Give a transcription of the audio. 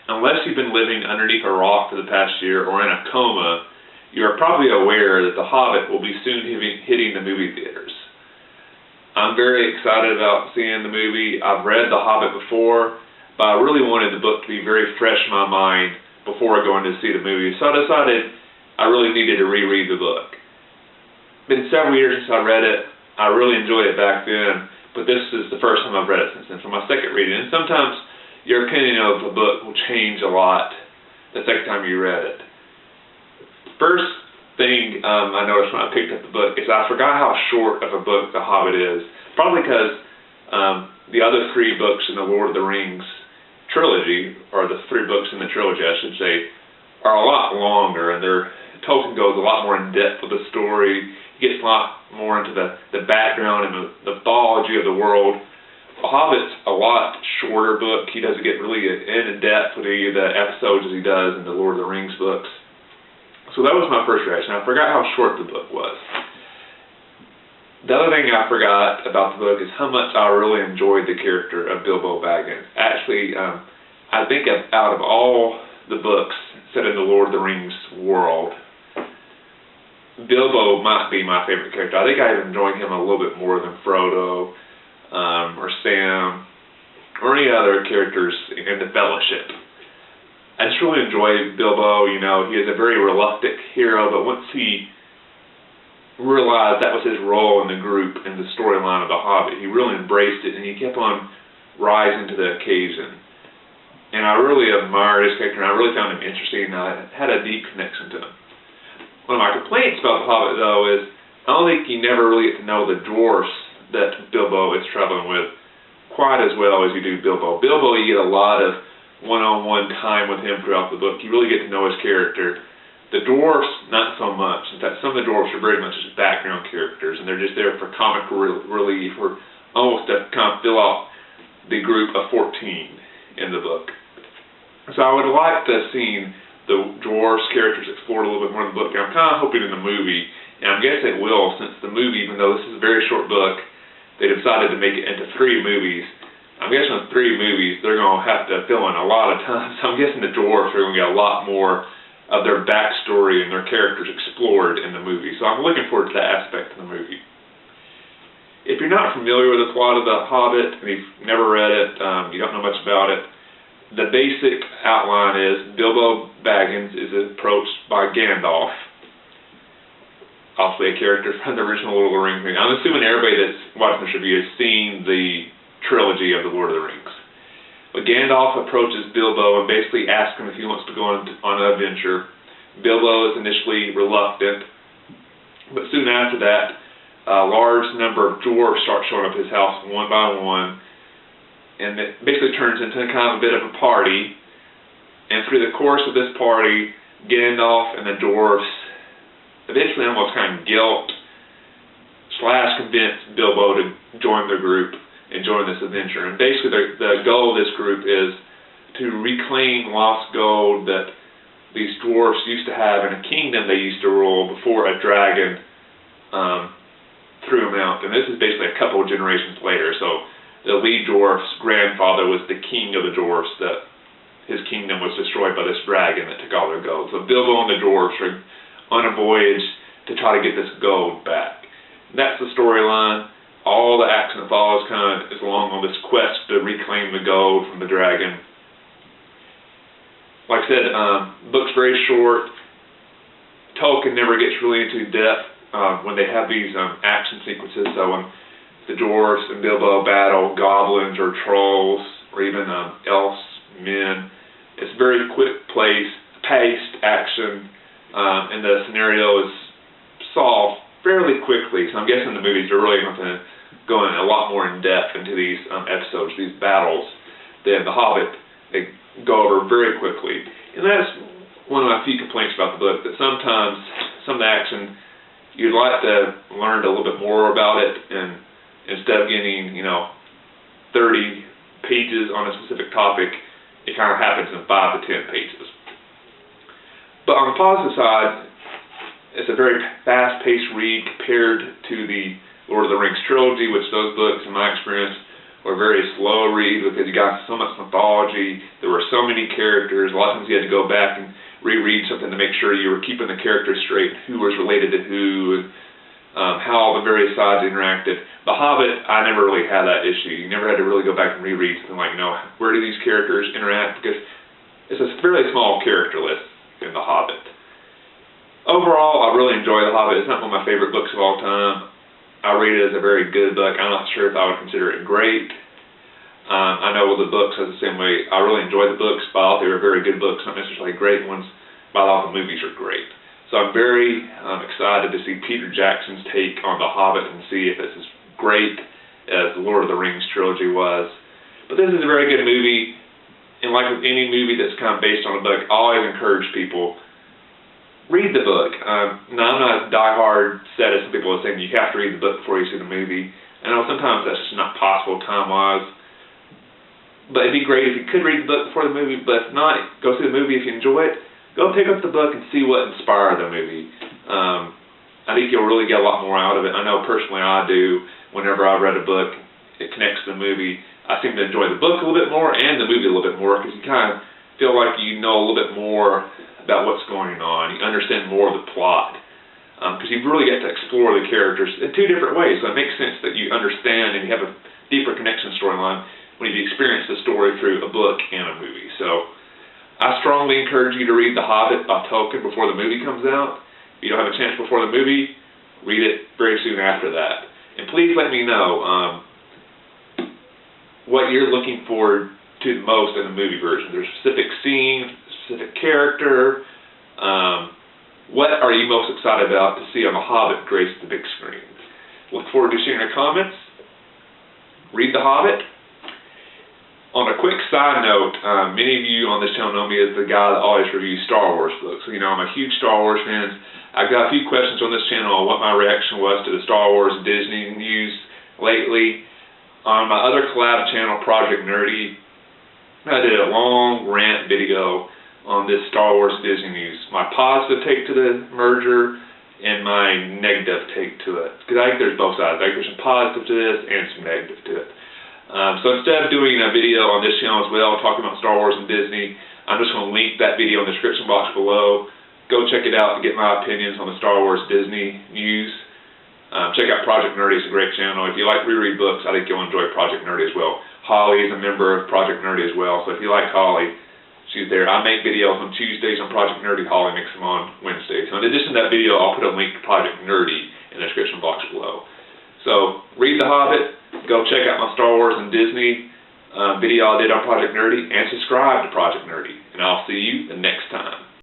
unless you've been living underneath a rock for the past year or in a coma, you are probably aware that The Hobbit will be soon hitting the movie theaters. I'm very excited about seeing the movie. I've read The Hobbit before, but I really wanted the book to be very fresh in my mind before going to see the movie, so I decided I really needed to reread the book. It's been several years since I read it. I really enjoyed it back then, but this is the first time I've read it since then, for my second reading. And sometimes your opinion of a book will change a lot the second time you read it. First thing I noticed when I picked up the book is I forgot how short of a book The Hobbit is. Probably because the other three books in the Lord of the Rings trilogy, or the three books in the trilogy, I should say, are a lot longer, and Tolkien goes a lot more in depth with the story. He gets a lot more into the background and the mythology of the world. The Hobbit's a lot shorter book. He doesn't get really in depth with any of the episodes as he does in the Lord of the Rings books. So that was my first reaction. I forgot how short the book was. The other thing I forgot about the book is how much I really enjoyed the character of Bilbo Baggins. Actually, I think out of all the books set in the Lord of the Rings world, Bilbo might be my favorite character. I think I've enjoyed him a little bit more than Frodo, or Sam, or any other characters in the Fellowship. I just really enjoy Bilbo. You know, he is a very reluctant hero, but once he realized that was his role in the group in the storyline of The Hobbit, he really embraced it, and he kept on rising to the occasion. And I really admired his character, and I really found him interesting, and I had a deep connection to him. One of my complaints about The Hobbit, though, is I don't think you never really get to know the dwarfs that Bilbo is traveling with quite as well as you do Bilbo. Bilbo, you get a lot of one-on-one time with him throughout the book. You really get to know his character. The dwarfs, not so much. In fact, some of the dwarfs are very much just background characters, and they're just there for comic relief, or almost to kind of fill out the group of 14 in the book. So I would like to have seen the dwarfs characters explored a little bit more in the book, and I'm kind of hoping in the movie, and I guess it will, since the movie, even though this is a very short book, they decided to make it into 3 movies. I'm guessing with 3 movies, they're going to have to fill in a lot of time, so I'm guessing the dwarfs are going to get a lot more of their backstory and their characters explored in the movie. So I'm looking forward to that aspect of the movie. If you're not familiar with the plot of The Hobbit, and you've never read it, you don't know much about it, the basic outline is Bilbo Baggins is approached by Gandalf, obviously a character from the original Lord of the Rings movie. I'm assuming everybody that's watching this review has seen the trilogy of the Lord of the Rings. But Gandalf approaches Bilbo and basically asks him if he wants to go on an adventure. Bilbo is initially reluctant, but soon after that, a large number of dwarves start showing up at his house one by one, and it basically turns into kind of a bit of a party. And through the course of this party, Gandalf and the dwarves eventually almost kind of guilt/convince Bilbo to join their group and join this adventure. And basically the goal of this group is to reclaim lost gold that these dwarfs used to have in a kingdom they used to rule before a dragon threw them out. And this is basically a couple of generations later. So the lead dwarf's grandfather was the king of the dwarfs, that his kingdom was destroyed by this dragon that took all their gold. So Bilbo and the dwarfs are on a voyage to try to get this gold back. And that's the storyline. All the action that follows kind of is along on this quest to reclaim the gold from the dragon. Like I said, the book's very short. Tolkien never gets really into depth when they have these action sequences. So when the dwarves and Bilbo battle goblins or trolls or even elves, men, it's very quick-paced action, and the scenario is solved fairly quickly. So I'm guessing the movies are really going to go in a lot more in depth into these episodes, these battles, than The Hobbit. They go over very quickly. And that's one of my few complaints about the book, that sometimes some of the action, you'd like to learn a little bit more about it, and instead of getting, 30 pages on a specific topic, it kind of happens in 5 to 10 pages. But on the positive side, it's a very fast-paced read compared to the Lord of the Rings trilogy, which those books, in my experience, or a very slow read because you got so much mythology. There were so many characters. A lot of times you had to go back and reread something to make sure you were keeping the characters straight, who was related to who, and how all the various sides interacted. The Hobbit, I never really had that issue. You never had to really go back and reread something like, where do these characters interact? Because it's a fairly small character list in The Hobbit. Overall, I really enjoy The Hobbit. It's not one of my favorite books of all time. I rate it as a very good book. I'm not sure if I would consider it great. I know the books are the same way. I really enjoy the books, but I thought they were very good books, not necessarily great ones, but I thought the movies are great. So I'm very excited to see Peter Jackson's take on The Hobbit and see if it's as great as the Lord of the Rings trilogy was. But this is a very good movie, and like with any movie that's kind of based on a book, I always encourage people, read the book. Now, I'm not as die-hard set as some people are saying you have to read the book before you see the movie. I know sometimes that's just not possible time-wise. But it'd be great if you could read the book before the movie, but if not, go see the movie if you enjoy it. Go pick up the book and see what inspired the movie. I think you'll really get a lot more out of it. I know personally I do. Whenever I've read a book, it connects to the movie. I seem to enjoy the book a little bit more and the movie a little bit more because you kind of feel like you know a little bit more about what's going on. You understand more of the plot. Because you really get to explore the characters in two different ways. So it makes sense that you understand and you have a deeper connection storyline when you experience the story through a book and a movie. So I strongly encourage you to read The Hobbit by Tolkien before the movie comes out. If you don't have a chance before the movie, read it very soon after that. And please let me know what you're looking forward to the most in the movie version. There's specific scenes, specific character. What are you most excited about to see on The Hobbit grace the big screen? Look forward to seeing your comments. Read The Hobbit. On a quick side note, many of you on this channel know me as the guy that always reviews Star Wars books. So, I'm a huge Star Wars fan. I've got a few questions on this channel on what my reaction was to the Star Wars Disney news lately. On my other collab channel, Project Nerdy, I did a long rant video on this Star Wars Disney news. My positive take to the merger and my negative take to it. Because I think there's both sides. I think there's some positive to this and some negative to it. So instead of doing a video on this channel as well, talking about Star Wars and Disney, I'm just going to link that video in the description box below. Go check it out to get my opinions on the Star Wars Disney news. Check out Project Nerdy. It's a great channel. If you like WeReadBooks, I think you'll enjoy Project Nerdy as well. Holly is a member of Project Nerdy as well, so if you like Holly, she's there. I make videos on Tuesdays on Project Nerdy. Holly makes them on Wednesdays. So in addition to that video, I'll put a link to Project Nerdy in the description box below. So read The Hobbit. Go check out my Star Wars and Disney video I did on Project Nerdy, and subscribe to Project Nerdy.